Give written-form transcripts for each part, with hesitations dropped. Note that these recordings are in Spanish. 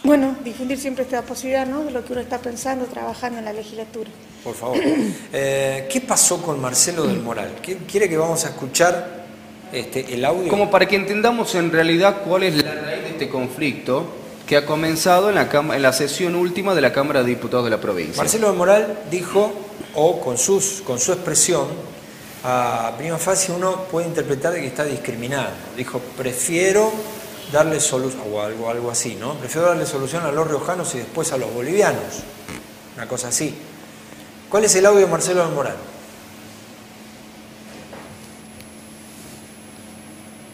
Bueno, difundir siempre esta posibilidad, ¿no?, de lo que uno está pensando, trabajando en la legislatura. Por favor. ¿Qué pasó con Marcelo del Moral? ¿Quiere que vamos a escuchar el audio? Como para que entendamos en realidad cuál es la raíz de este conflicto que ha comenzado en la sesión última de la Cámara de Diputados de la provincia. Marcelo del Moral dijo, o con su expresión, a prima facie uno puede interpretar de que está discriminando. Dijo, prefiero darle solución, o algo así, ¿no? Prefiero darle solución a los riojanos y después a los bolivianos. Una cosa así. ¿Cuál es el audio de Marcelo del Moral?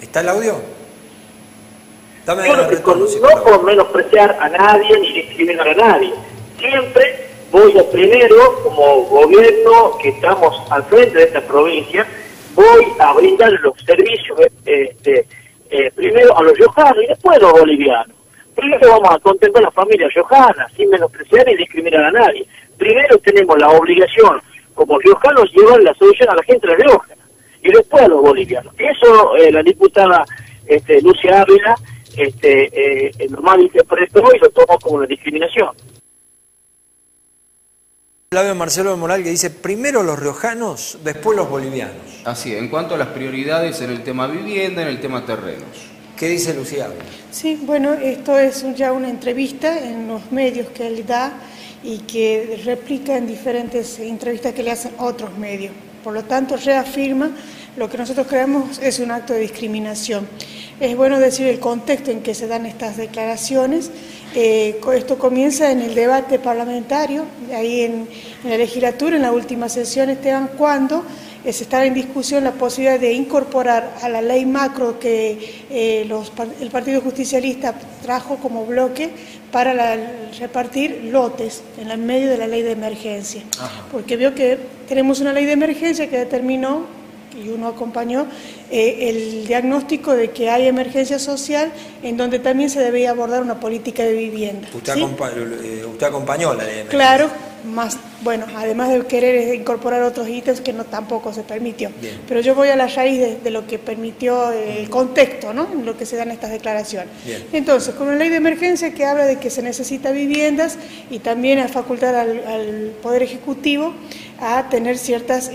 ¿Está el audio? Dame Yo no por menospreciar a nadie ni discriminar a nadie. Siempre voy a primero, como gobierno que estamos al frente de esta provincia, voy a brindar los servicios primero a los riojanos y después a los bolivianos. Primero vamos a contemplar a la familia riojana, sin menospreciar ni discriminar a nadie. Primero tenemos la obligación, como riojanos, llevar la solución a la gente de La Rioja y después a los bolivianos. Eso la diputada Lucia Ávila normal interpretó y lo tomó como una discriminación. El audio de Marcelo del Moral que dice primero los riojanos, después los bolivianos. Así es, en cuanto a las prioridades en el tema vivienda, en el tema terrenos. ¿Qué dice Lucía Ávila? Sí, bueno, esto es ya una entrevista en los medios que él da y que replica en diferentes entrevistas que le hacen otros medios. Por lo tanto, reafirma lo que nosotros creemos es un acto de discriminación. Es bueno decir el contexto en que se dan estas declaraciones. Esto comienza en el debate parlamentario, ahí en la legislatura, en la última sesión, Esteban, cuando se estaba en discusión la posibilidad de incorporar a la ley macro que el Partido Justicialista trajo como bloque para repartir lotes en el medio de la ley de emergencia. Ajá. Porque vio que tenemos una ley de emergencia que determinó, y uno acompañó, el diagnóstico de que hay emergencia social en donde también se debía abordar una política de vivienda. Usted, ¿sí? Usted acompañó la ley de emergencia. Claro, más, bueno, además de querer incorporar otros ítems que no tampoco se permitió. Bien. Pero yo voy a la raíz de lo que permitió el contexto, ¿no?, en lo que se dan estas declaraciones. Bien. Entonces, con la ley de emergencia que habla de que se necesita viviendas y también a facultar al Poder Ejecutivo a tener ciertas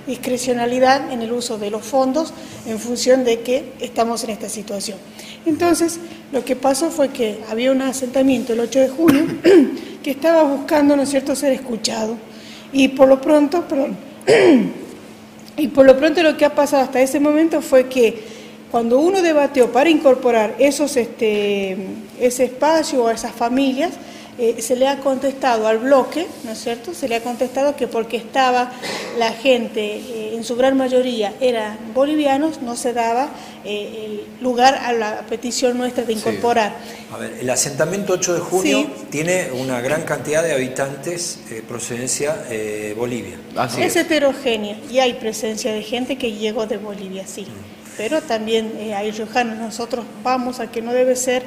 discrecionalidad en el uso de los fondos en función de que estamos en esta situación. Entonces, lo que pasó fue que había un asentamiento el 8 de junio que estaba buscando, ¿no es cierto?, ser escuchado. Y por lo pronto, lo que ha pasado hasta ese momento fue que cuando uno debatió para incorporar ese espacio o a esas familias, se le ha contestado al bloque, ¿no es cierto?, se le ha contestado que porque estaba la gente, en su gran mayoría eran bolivianos, no se daba el lugar a la petición nuestra de incorporar. Sí. A ver, el asentamiento 8 de junio sí tiene una gran cantidad de habitantes procedencia Bolivia. Así es heterogénea y hay presencia de gente que llegó de Bolivia, sí. Pero también hay riojanos. Nosotros vamos a que no debe ser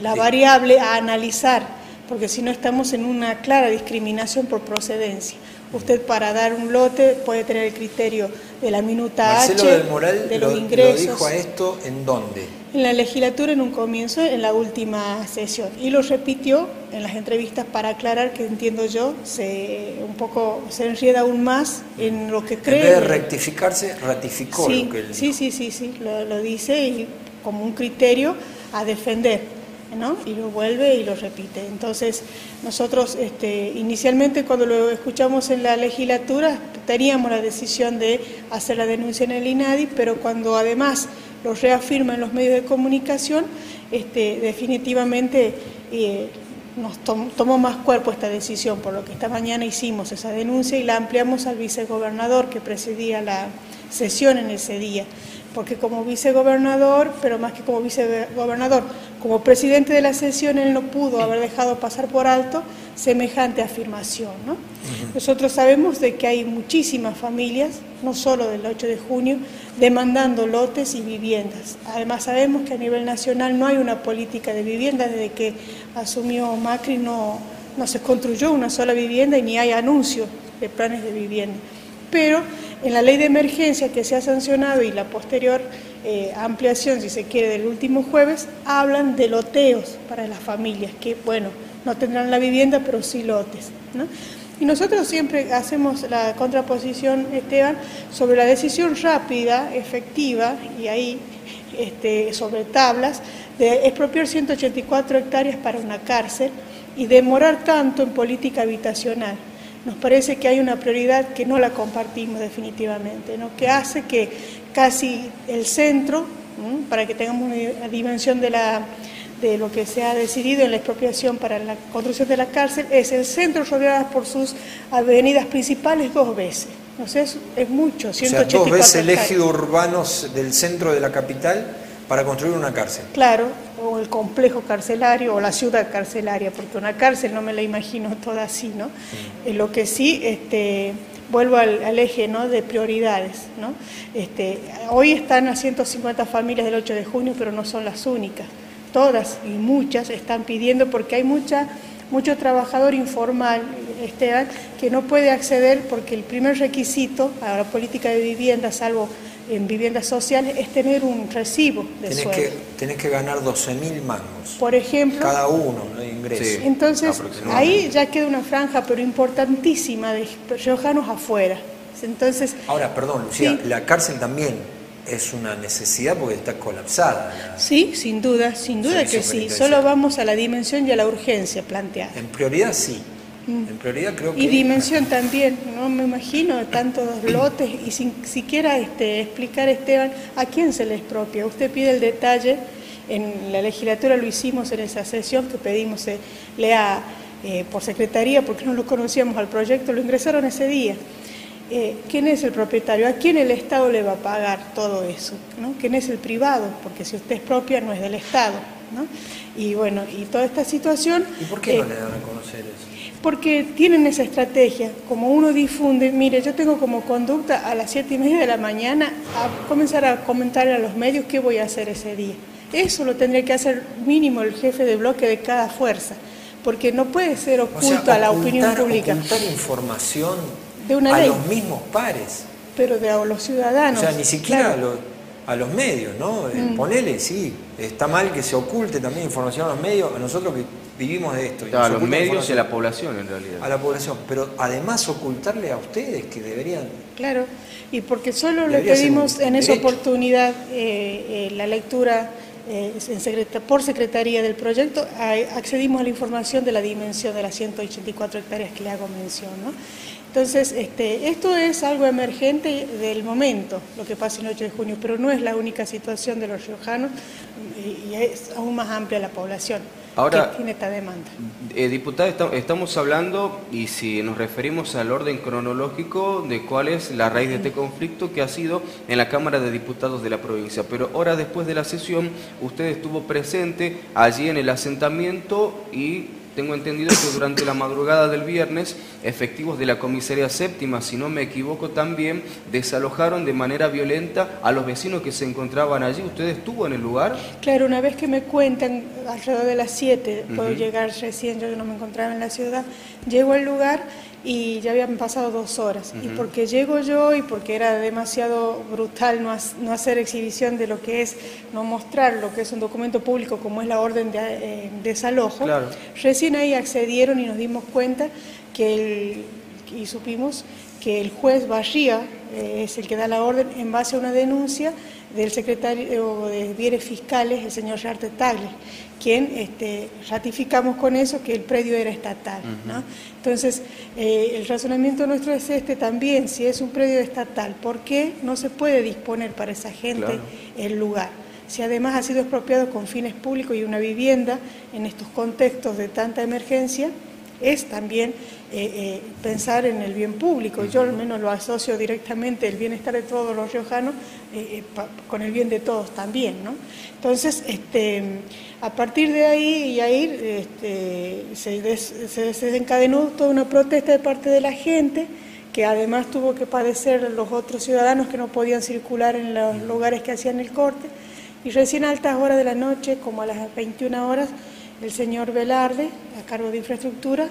la variable a analizar, porque si no estamos en una clara discriminación por procedencia. Usted para dar un lote puede tener el criterio de la minuta Marcelo H, del Moral de los ingresos. ¿Lo dijo a esto en dónde? En la legislatura en un comienzo, en la última sesión. Y lo repitió en las entrevistas para aclarar que, entiendo yo, se enrieda aún más en lo que cree. En vez de rectificarse, ratificó sí, lo que él dijo. Sí, lo dice y como un criterio a defender, ¿no? Y lo vuelve y lo repite. Entonces, nosotros inicialmente cuando lo escuchamos en la legislatura teníamos la decisión de hacer la denuncia en el INADI, pero cuando además lo reafirma en los medios de comunicación, definitivamente nos tomó más cuerpo esta decisión, por lo que esta mañana hicimos esa denuncia y la ampliamos al vicegobernador que presidía la sesión en ese día. Porque como vicegobernador, pero más que como vicegobernador, como presidente de la sesión, él no pudo haber dejado pasar por alto semejante afirmación, ¿no? Nosotros sabemos de que hay muchísimas familias, no solo del 8 de junio, demandando lotes y viviendas. Además sabemos que a nivel nacional no hay una política de vivienda. Desde que asumió Macri no se construyó una sola vivienda y ni hay anuncios de planes de vivienda. Pero en la ley de emergencia que se ha sancionado y la posterior ampliación, si se quiere, del último jueves, hablan de loteos para las familias, que bueno, no tendrán la vivienda, pero sí lotes, ¿no? Y nosotros siempre hacemos la contraposición, Esteban, sobre la decisión rápida, efectiva, y ahí sobre tablas, de expropiar 184 hectáreas para una cárcel y demorar tanto en política habitacional. Nos parece que hay una prioridad que no la compartimos definitivamente, ¿no? Que hace que casi el centro, para que tengamos una dimensión de lo que se ha decidido en la expropiación para la construcción de la cárcel, es el centro rodeado por sus avenidas principales 2 veces. O sea, es mucho, 184 o sea, 2 veces el hectáreas. ejido urbano del centro de la capital para construir una cárcel. Claro, o el complejo carcelario o la ciudad carcelaria, porque una cárcel no me la imagino toda así, ¿no? Lo que sí, vuelvo al eje, ¿no?, de prioridades, ¿no? Hoy están a 150 familias del 8 de junio, pero no son las únicas. Todas y muchas están pidiendo, porque hay mucho trabajador informal, Esteban, que no puede acceder porque el primer requisito a la política de vivienda, salvo en viviendas sociales, es tener un recibo de sueldo. Tenés que ganar 12.000 mangos. Por ejemplo. Cada uno, ¿no?, de ingreso. Sí, entonces, ahí ya queda una franja, pero importantísima, de riojanos afuera. Entonces, ahora, perdón, Lucía, sí. La cárcel también es una necesidad porque está colapsada. Sí, sin duda que sí. Solo vamos a la dimensión y a la urgencia planteada. En prioridad sí. En prioridad creo que... Y dimensión también, no me imagino tantos lotes y sin siquiera explicar, Esteban, a quién se le expropia. Usted pide el detalle, en la legislatura lo hicimos en esa sesión que pedimos lea por secretaría porque no lo conocíamos al proyecto, lo ingresaron ese día. ¿Quién es el propietario? ¿A quién el Estado le va a pagar todo eso? ¿No? ¿Quién es el privado? Porque si usted expropia no es del Estado, ¿no? Y bueno, y toda esta situación... ¿Y por qué no le dan a conocer eso? Porque tienen esa estrategia, como uno difunde, mire, yo tengo como conducta a las 7:30 de la mañana a comenzar a comentar a los medios qué voy a hacer ese día. Eso lo tendría que hacer mínimo el jefe de bloque de cada fuerza, porque no puede ser oculto a la opinión pública. Ocultar información de una a ley. Los mismos pares. Pero de a los ciudadanos. O sea, ni siquiera claro. a los medios, ¿no? Ponele, sí, está mal que se oculte también información a los medios, a nosotros que vivimos de esto. A los medios y a la población, en realidad. A la población, pero además ocultarle a ustedes que deberían... Claro, y porque solo le pedimos en esa oportunidad la lectura por secretaría del proyecto, accedimos a la información de la dimensión de las 184 hectáreas que le hago mención, ¿no? Entonces, esto es algo emergente del momento, lo que pasa en el 8 de junio, pero no es la única situación de los riojanos y es aún más amplia la población. Ahora, que tiene esta demanda. Diputada, estamos hablando, y si nos referimos al orden cronológico de cuál es la raíz de este conflicto que ha sido en la Cámara de Diputados de la provincia, pero horas después de la sesión usted estuvo presente allí en el asentamiento y tengo entendido que durante la madrugada del viernes efectivos de la comisaría séptima, si no me equivoco también, desalojaron de manera violenta a los vecinos que se encontraban allí. ¿Usted estuvo en el lugar? Claro, una vez que me cuentan, alrededor de las 7, puedo llegar recién, yo no me encontraba en la ciudad, llego al lugar y ya habían pasado 2 horas. Y porque llego yo y porque era demasiado brutal no hacer exhibición de lo que es, no mostrar lo que es un documento público como es la orden de desalojo, claro. Recién ahí accedieron y nos dimos cuenta y supimos que el juez Barría es el que da la orden en base a una denuncia del secretario de Bienes Fiscales, el señor Jarte Tagle, quien ratificamos con eso que el predio era estatal, ¿no? Entonces, el razonamiento nuestro es también, si es un predio estatal, ¿por qué no se puede disponer para esa gente el lugar? Si además ha sido expropiado con fines públicos y una vivienda en estos contextos de tanta emergencia, es también pensar en el bien público. Yo al menos lo asocio directamente el bienestar de todos los riojanos con el bien de todos también, ¿no? Entonces, a partir de ahí, se desencadenó toda una protesta de parte de la gente, que además tuvo que padecer los otros ciudadanos que no podían circular en los lugares que hacían el corte, y recién a altas horas de la noche, como a las 21 horas, el señor Velarde, a cargo de infraestructura,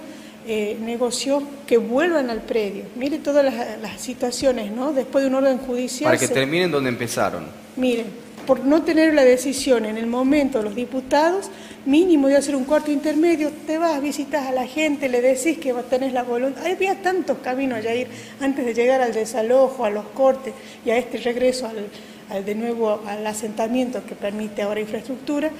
negoció que vuelvan al predio. Mire todas las situaciones, ¿no? Después de un orden judicial... Para que terminen donde empezaron. Miren, por no tener la decisión en el momento los diputados, mínimo de hacer un cuarto intermedio, te vas, visitas a la gente, le decís que tenés la voluntad. Había tantos caminos a ir antes de llegar al desalojo, a los cortes y a este regreso de nuevo al asentamiento que permite ahora infraestructura,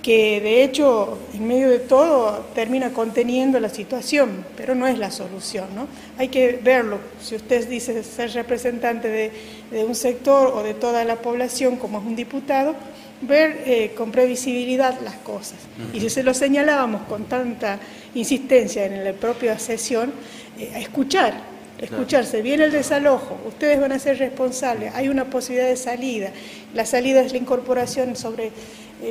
que de hecho en medio de todo termina conteniendo la situación, pero no es la solución, ¿no? Hay que verlo. Si usted dice ser representante de un sector o de toda la población como es un diputado, ver con previsibilidad las cosas. Y si se lo señalábamos con tanta insistencia en la propia sesión, escucharse, viene el desalojo, ustedes van a ser responsables, hay una posibilidad de salida, la salida es la incorporación sobre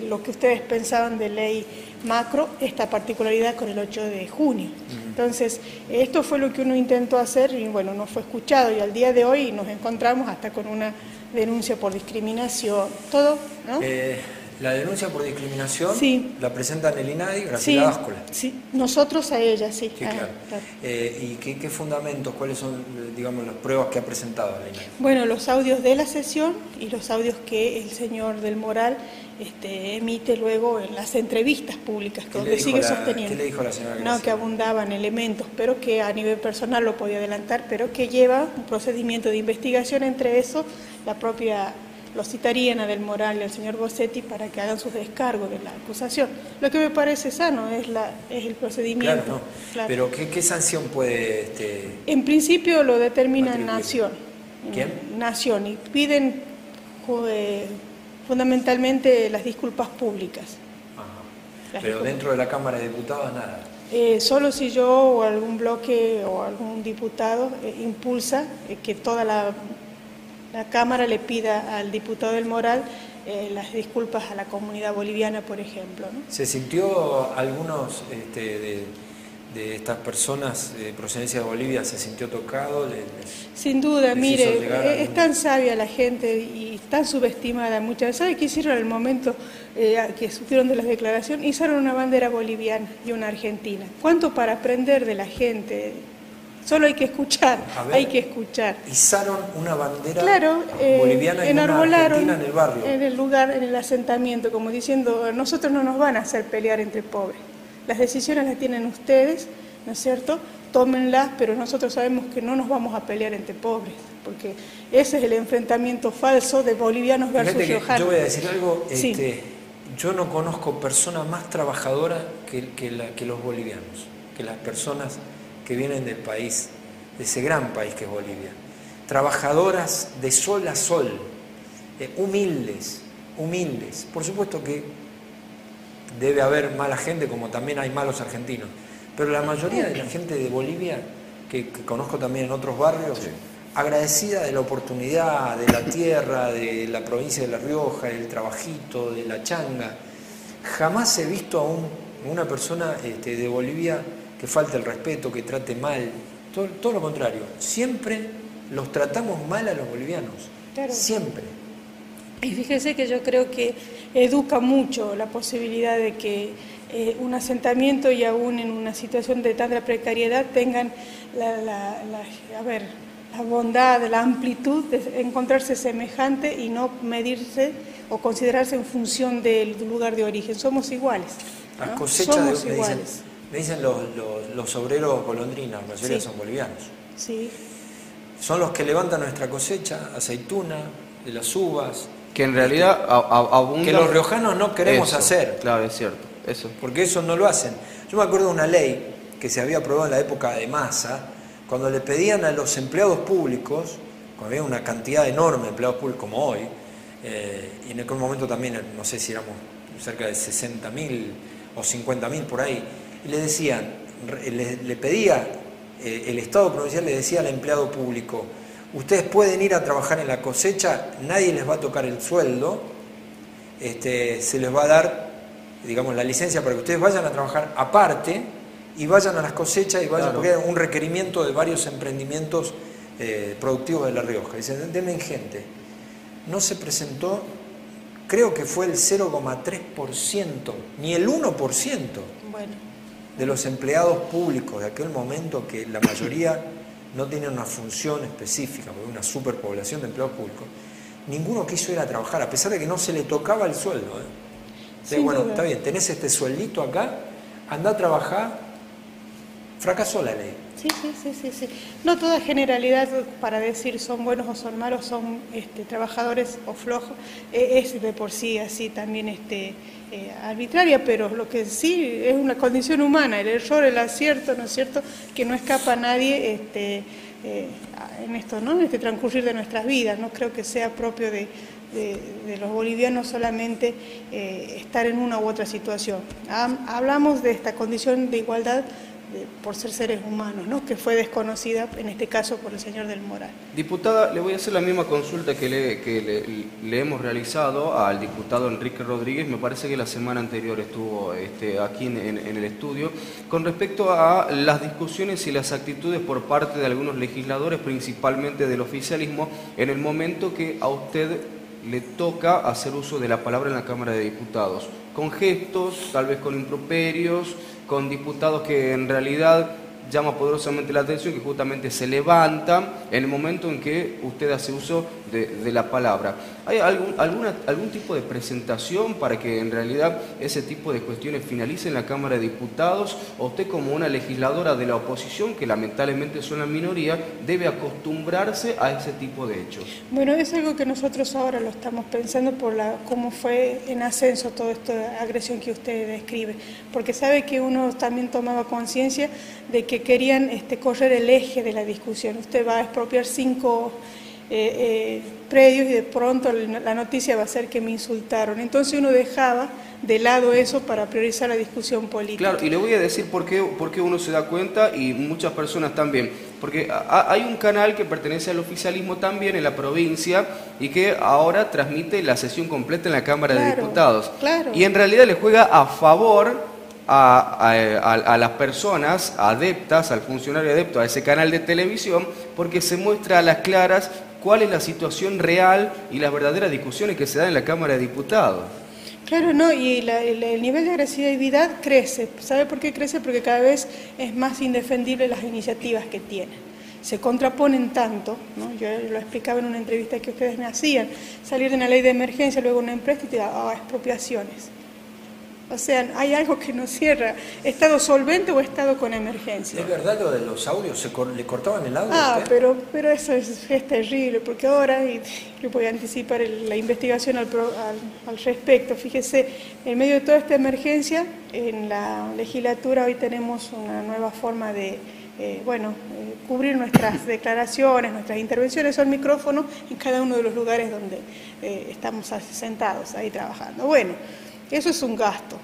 lo que ustedes pensaban de ley macro, esta particularidad con el 8 de junio. Entonces, esto fue lo que uno intentó hacer y bueno, no fue escuchado y al día de hoy nos encontramos hasta con una denuncia por discriminación, todo, ¿no? La denuncia por discriminación sí. La presenta en el INADI, Graciela Báscola. Sí, nosotros a ella, sí. Sí, claro. ¿Y qué fundamentos, cuáles son, digamos, las pruebas que ha presentado la INADI? Bueno, los audios de la sesión y los audios que el señor del Moral emite luego en las entrevistas públicas, donde sigue sosteniendo. ¿Qué le dijo la señora Graciela? No, que abundaban elementos, pero que a nivel personal lo podía adelantar, pero que lleva un procedimiento de investigación, entre eso la propia... Lo citarían a Del Moral y al señor Bossetti para que hagan sus descargos de la acusación. Lo que me parece sano es el procedimiento. Claro, no. Claro. Pero ¿qué sanción puede...? En principio lo determina Nación. ¿Quién? Nación, y piden fundamentalmente las disculpas públicas. Ajá. Pero dentro de la Cámara de Diputados nada. Solo si yo o algún bloque o algún diputado impulsa que toda la Cámara le pida al diputado del Moral las disculpas a la comunidad boliviana, por ejemplo, ¿no? ¿Se sintió algunos de estas personas de procedencia de Bolivia, se sintió tocado? Sin duda, mire, es tan sabia la gente y tan subestimada muchas veces. ¿Sabe qué hicieron en el momento que sufrieron de las declaraciones? Hicieron una bandera boliviana y una argentina. ¿Cuánto para aprender de la gente? Solo hay que escuchar, hay que escuchar. Izaron una bandera boliviana y una argentina en el barrio. En el lugar, en el asentamiento, como diciendo, nosotros no nos van a hacer pelear entre pobres. Las decisiones las tienen ustedes, ¿no es cierto? Tómenlas, pero nosotros sabemos que no nos vamos a pelear entre pobres, porque ese es el enfrentamiento falso de bolivianos versus riojanos. Yo voy a decir algo, sí. Yo no conozco persona más trabajadora que los bolivianos, que las personas que vienen del país, de ese gran país que es Bolivia. Trabajadoras de sol a sol, humildes. Por supuesto que debe haber mala gente, como también hay malos argentinos, pero la mayoría de la gente de Bolivia, que conozco también en otros barrios, sí, agradecida de la oportunidad, de la tierra, de la provincia de La Rioja, del trabajito, de la changa. Jamás he visto a una persona de Bolivia que falte el respeto, que trate mal, todo lo contrario. Siempre los tratamos mal a los bolivianos, claro. Siempre. Y fíjese que yo creo que educa mucho la posibilidad de que un asentamiento y aún en una situación de tanta precariedad tengan la bondad, la amplitud de encontrarse semejante y no medirse o considerarse en función del lugar de origen. Somos iguales, ¿no? Las cosechas somos iguales. Me dicen los obreros golondrinas, la mayoría son bolivianos. Sí. Son los que levantan nuestra cosecha, aceituna, de las uvas. Que en realidad abundan. Que los riojanos no queremos hacer. Claro, es cierto. Eso. Porque eso no lo hacen. Yo me acuerdo de una ley que se había aprobado en la época de Massa, cuando le pedían a los empleados públicos, cuando había una cantidad enorme de empleados públicos como hoy, y en aquel momento también, no sé si éramos cerca de 60.000 o 50.000 por ahí, y le decían, le pedía, el Estado provincial le decía al empleado público, ustedes pueden ir a trabajar en la cosecha, nadie les va a tocar el sueldo, se les va a dar, digamos, la licencia para que ustedes vayan a trabajar aparte y vayan a las cosechas y vayan, claro, porque era un requerimiento de varios emprendimientos productivos de La Rioja. Dicen, denme gente. No se presentó, creo que fue el 0,3%, ni el 1%. Bueno. De los empleados públicos de aquel momento, que la mayoría no tienen una función específica, porque hay una superpoblación de empleados públicos, ninguno quiso ir a trabajar, a pesar de que no se le tocaba el sueldo. Entonces, bueno, está bien, tenés este sueldito acá, anda a trabajar, fracasó la ley. Sí. No toda generalidad para decir son buenos o son malos, son trabajadores o flojos, es de por sí así también arbitraria, pero lo que sí es una condición humana, el error, el acierto, ¿no es cierto?, que no escapa a nadie en esto, ¿no?, en este transcurrir de nuestras vidas. No creo que sea propio de los bolivianos solamente estar en una u otra situación. Hablamos de esta condición de igualdad por ser seres humanos, ¿no?, que fue desconocida en este caso por el señor del Moral. Diputada, le voy a hacer la misma consulta que le hemos realizado al diputado Enrique Rodríguez, me parece que la semana anterior estuvo aquí en el estudio, con respecto a las discusiones y las actitudes por parte de algunos legisladores, principalmente del oficialismo, en el momento que a usted le toca hacer uso de la palabra en la Cámara de Diputados, con gestos, tal vez con improperios, con diputados que en realidad llama poderosamente la atención, que justamente se levantan en el momento en que usted hace uso de la palabra. ¿Hay algún tipo de presentación para que en realidad ese tipo de cuestiones finalicen en la Cámara de Diputados? ¿O usted, como una legisladora de la oposición, que lamentablemente son la minoría, debe acostumbrarse a ese tipo de hechos? Bueno, es algo que nosotros ahora lo estamos pensando por cómo fue en ascenso toda esta agresión que usted describe, porque sabe que uno también tomaba conciencia de que querían correr el eje de la discusión. Usted va a expropiar 5 predios y de pronto la noticia va a ser que me insultaron. Entonces uno dejaba de lado eso para priorizar la discusión política. Claro, y le voy a decir por qué uno se da cuenta, y muchas personas también. Porque hay un canal que pertenece al oficialismo también en la provincia y que ahora transmite la sesión completa en la Cámara de Diputados. Claro. Y en realidad le juega a favor a las personas adeptas, al funcionario adepto a ese canal de televisión, porque se muestra a las claras cuál es la situación real y las verdaderas discusiones que se dan en la Cámara de Diputados. Claro, no, y el nivel de agresividad crece. ¿Sabe por qué crece? Porque cada vez es más indefendible las iniciativas que tienen. Se contraponen tanto, ¿no? Yo lo explicaba en una entrevista que ustedes me hacían, salir de una ley de emergencia, luego una empresa y te da expropiaciones. O sea, hay algo que no cierra. ¿Estado solvente o estado con emergencia? ¿Es verdad lo de los audios? ¿Le cortaban el audio a usted? Pero eso es terrible, porque ahora, y yo voy a anticipar la investigación al respecto, fíjese, en medio de toda esta emergencia, en la legislatura hoy tenemos una nueva forma de cubrir nuestras declaraciones, nuestras intervenciones, son micrófonos en cada uno de los lugares donde estamos sentados ahí trabajando. Bueno, eso es un gasto.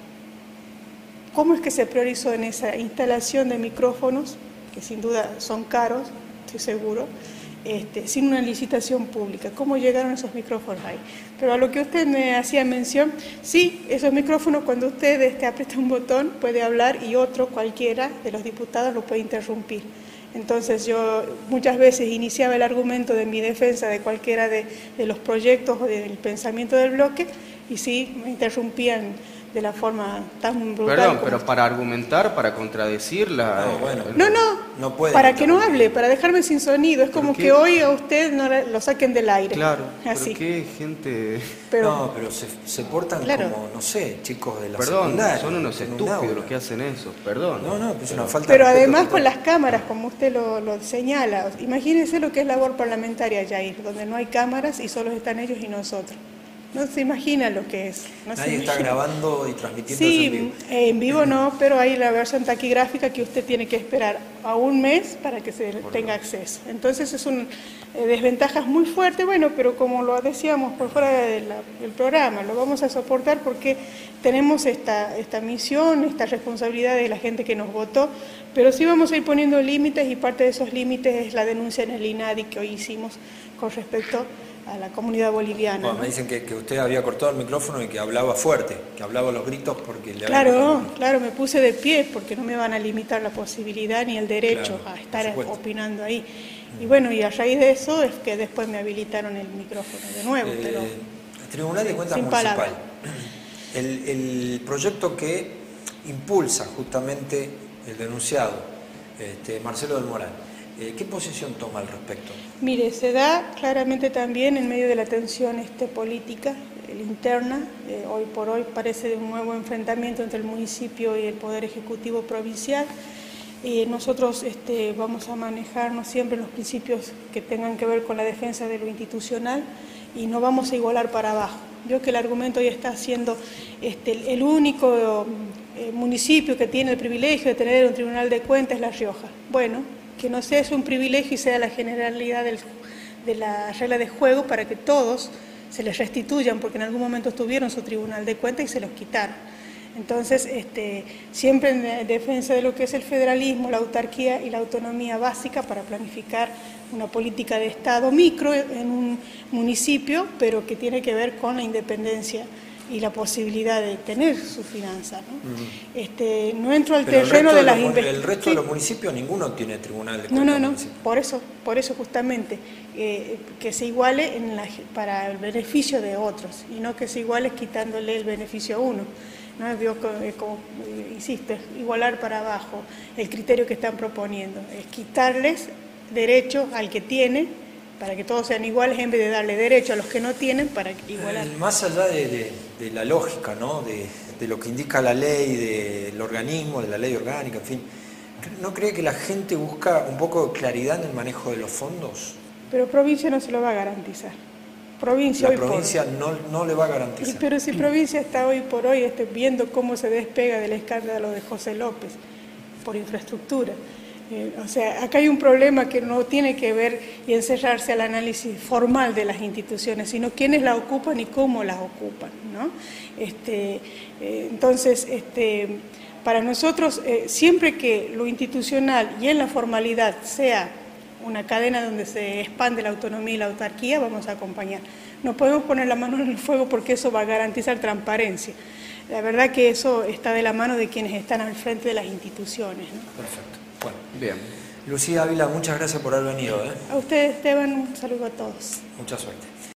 ¿Cómo es que se priorizó en esa instalación de micrófonos, que sin duda son caros, estoy seguro, sin una licitación pública? ¿Cómo llegaron esos micrófonos ahí? Pero a lo que usted me hacía mención, sí, esos micrófonos, cuando usted aprieta un botón, puede hablar y otro, cualquiera de los diputados, lo puede interrumpir. Entonces yo muchas veces iniciaba el argumento de mi defensa de cualquiera de los proyectos o del pensamiento del bloque y sí, me interrumpían de la forma tan brutal. Perdón, pero para argumentar, para contradecirla... No puede, para que no hable, para dejarme sin sonido. Es como que hoy a usted no lo saquen del aire. Claro, así. Pero qué gente... Pero se portan como, no sé, chicos de la secundaria. Son unos estúpidos los que hacen eso, perdón. Es una falta pero de además total. con las cámaras, como usted lo señala. Imagínense lo que es labor parlamentaria, Jair, donde no hay cámaras y solo están ellos y nosotros. No se imagina lo que es. Nadie está grabando y transmitiendo eso en vivo. En vivo no, pero hay la versión taquigráfica que usted tiene que esperar a un mes para que se tenga acceso. Entonces es una desventaja muy fuerte, bueno, pero como lo decíamos por fuera del programa, lo vamos a soportar porque tenemos esta misión, esta responsabilidad de la gente que nos votó, pero sí vamos a ir poniendo límites y parte de esos límites es la denuncia en el INADI que hoy hicimos con respecto a la comunidad boliviana. Bueno, me dicen que usted había cortado el micrófono y que hablaba fuerte, que hablaba a los gritos porque le Claro, me puse de pie porque no me van a limitar la posibilidad ni el derecho a estar opinando ahí. Y bueno, y a raíz de eso es que después me habilitaron el micrófono de nuevo. Pero el Tribunal de Cuentas Municipal, el proyecto que impulsa justamente el denunciado, Marcelo del Moral, ¿Qué posición toma al respecto? Mire, se da claramente también en medio de la tensión política, interna. Hoy por hoy parece un nuevo enfrentamiento entre el municipio y el Poder Ejecutivo Provincial. Nosotros vamos a manejarnos siempre en los principios que tengan que ver con la defensa de lo institucional y no vamos a igualar para abajo. Yo que el argumento ya está siendo el único municipio que tiene el privilegio de tener un tribunal de cuentas es La Rioja. Bueno, que no sea eso un privilegio y sea la generalidad de la regla de juego para que todos se les restituyan, porque en algún momento tuvieron su tribunal de cuentas y se los quitaron. Entonces, siempre en defensa de lo que es el federalismo, la autarquía y la autonomía básica para planificar una política de Estado micro en un municipio, pero que tiene que ver con la independencia y la posibilidad de tener su finanza, ¿no? No entro al terreno de las investigaciones. El resto de los municipios, ninguno tiene tribunal de cuentas. No, por eso justamente, que se iguale para el beneficio de otros, y no que se iguale quitándole el beneficio a uno. ¿No? Insisto, es igualar para abajo el criterio que están proponiendo, es quitarles derechos al que tiene, para que todos sean iguales, en vez de darle derecho a los que no tienen para igualar. Más allá de la lógica, ¿no? de lo que indica la ley, del organismo, de la ley orgánica, en fin, ¿no cree que la gente busca un poco de claridad en el manejo de los fondos? Pero provincia no se lo va a garantizar. La provincia no le va a garantizar. Pero si provincia está hoy por hoy viendo cómo se despega del escándalo de José López por infraestructura. O sea, acá hay un problema que no tiene que ver y encerrarse al análisis formal de las instituciones, sino quiénes las ocupan y cómo las ocupan, ¿no? Entonces, para nosotros, siempre que lo institucional y en la formalidad sea una cadena donde se expande la autonomía y la autarquía, vamos a acompañar. No podemos poner la mano en el fuego porque eso va a garantizar transparencia. La verdad que eso está de la mano de quienes están al frente de las instituciones, ¿no? Perfecto. Bueno, bien. Lucía Ávila, muchas gracias por haber venido. A ustedes, Esteban, un saludo a todos. Mucha suerte.